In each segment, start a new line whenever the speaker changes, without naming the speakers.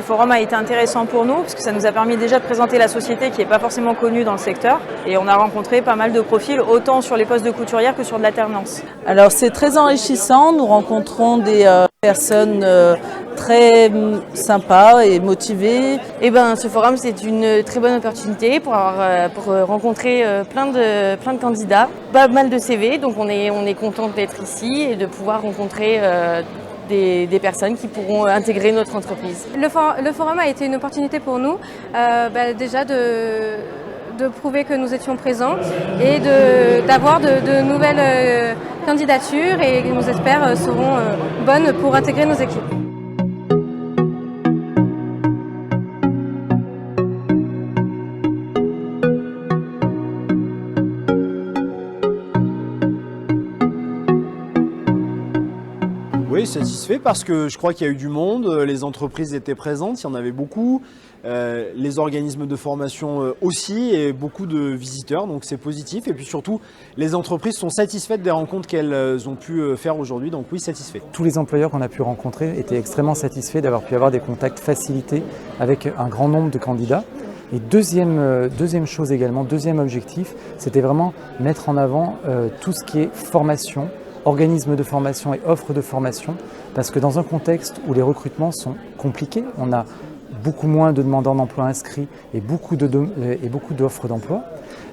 forum a été intéressant pour nous parce que ça nous a permis déjà de présenter la société qui n'est pas forcément connue dans le secteur. Et on a rencontré pas mal de profils, autant sur les postes de couturière que sur de l'alternance.
Alors c'est très enrichissant, nous rencontrons des personnes très sympas et motivées.
Et ce forum c'est une très bonne opportunité pour rencontrer plein de candidats, pas mal de CV, donc on est content d'être ici et de pouvoir rencontrer des personnes qui pourront intégrer notre entreprise.
Le forum a été une opportunité pour nous, déjà de prouver que nous étions présents et d'avoir de nouvelles candidatures et qui nous espère seront bonnes pour intégrer nos équipes.
Oui, satisfait parce que je crois qu'il y a eu du monde, les entreprises étaient présentes, il y en avait beaucoup, les organismes de formation aussi et beaucoup de visiteurs, donc c'est positif. Et puis surtout, les entreprises sont satisfaites des rencontres qu'elles ont pu faire aujourd'hui, donc oui, satisfait.
Tous les employeurs qu'on a pu rencontrer étaient extrêmement satisfaits d'avoir pu avoir des contacts facilités avec un grand nombre de candidats. Et deuxième chose également, deuxième objectif, c'était vraiment mettre en avant tout ce qui est formation, organismes de formation et offres de formation, parce que dans un contexte où les recrutements sont compliqués, on a beaucoup moins de demandeurs d'emploi inscrits et beaucoup d'offres d'emploi,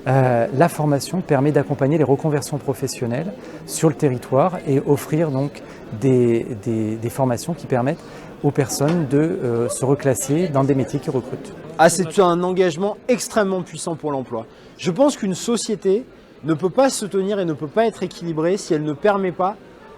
la formation permet d'accompagner les reconversions professionnelles sur le territoire et offrir donc des formations qui permettent aux personnes de se reclasser dans des métiers qui recrutent.
C'est un engagement extrêmement puissant pour l'emploi. Je pense qu'une société ne peut pas se tenir et ne peut pas être équilibrée si elle ne permet pas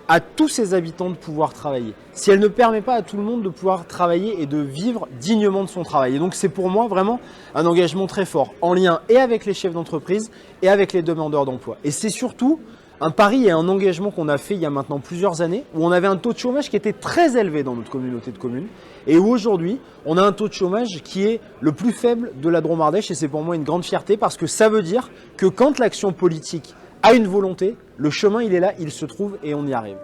à tous ses habitants de pouvoir travailler. Si elle ne permet pas à tout le monde de pouvoir travailler et de vivre dignement de son travail. Et donc c'est pour moi vraiment un engagement très fort, en lien et avec les chefs d'entreprise et avec les demandeurs d'emploi. Et c'est surtout un pari et un engagement qu'on a fait il y a maintenant plusieurs années, où on avait un taux de chômage qui était très élevé dans notre communauté de communes, et où aujourd'hui, on a un taux de chômage qui est le plus faible de la Drôme-Ardèche, et c'est pour moi une grande fierté, parce que ça veut dire que quand l'action politique a une volonté, le chemin il est là, il se trouve, et on y arrive.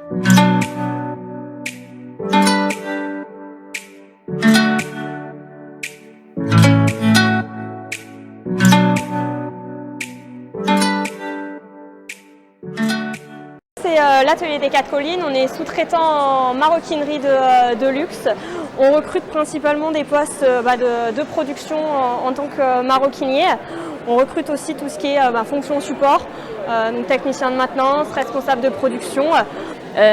C'est l'atelier des 4 collines, on est sous-traitant en maroquinerie de luxe. On recrute principalement des postes de production en tant que maroquinier. On recrute aussi tout ce qui est fonction support, donc technicien de maintenance, responsable de production.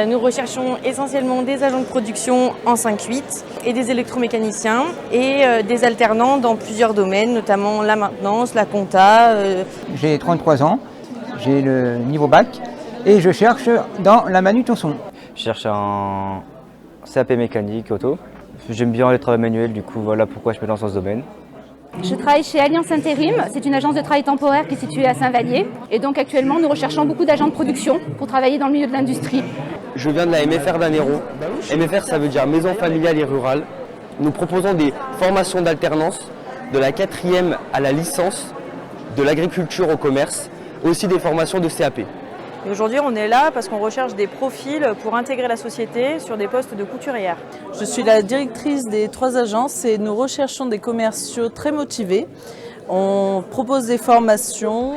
Nous recherchons essentiellement des agents de production en 5-8 et des électromécaniciens et des alternants dans plusieurs domaines, notamment la maintenance, la compta.
J'ai 33 ans, j'ai le niveau bac et je cherche dans la manutention.
Je cherche un CAP mécanique auto. J'aime bien les travaux manuels, du coup voilà pourquoi je me lance dans ce domaine.
Je travaille chez Alliance Intérim, c'est une agence de travail temporaire qui est située à Saint-Vallier. Et donc actuellement nous recherchons beaucoup d'agents de production pour travailler dans le milieu de l'industrie.
Je viens de la MFR d'Anneyron. MFR ça veut dire Maison Familiale et Rurale. Nous proposons des formations d'alternance de la 4e à la licence, de l'agriculture au commerce, aussi des formations de CAP.
Et aujourd'hui, on est là parce qu'on recherche des profils pour intégrer la société sur des postes de couturière.
Je suis la directrice des 3 agences et nous recherchons des commerciaux très motivés. On propose des formations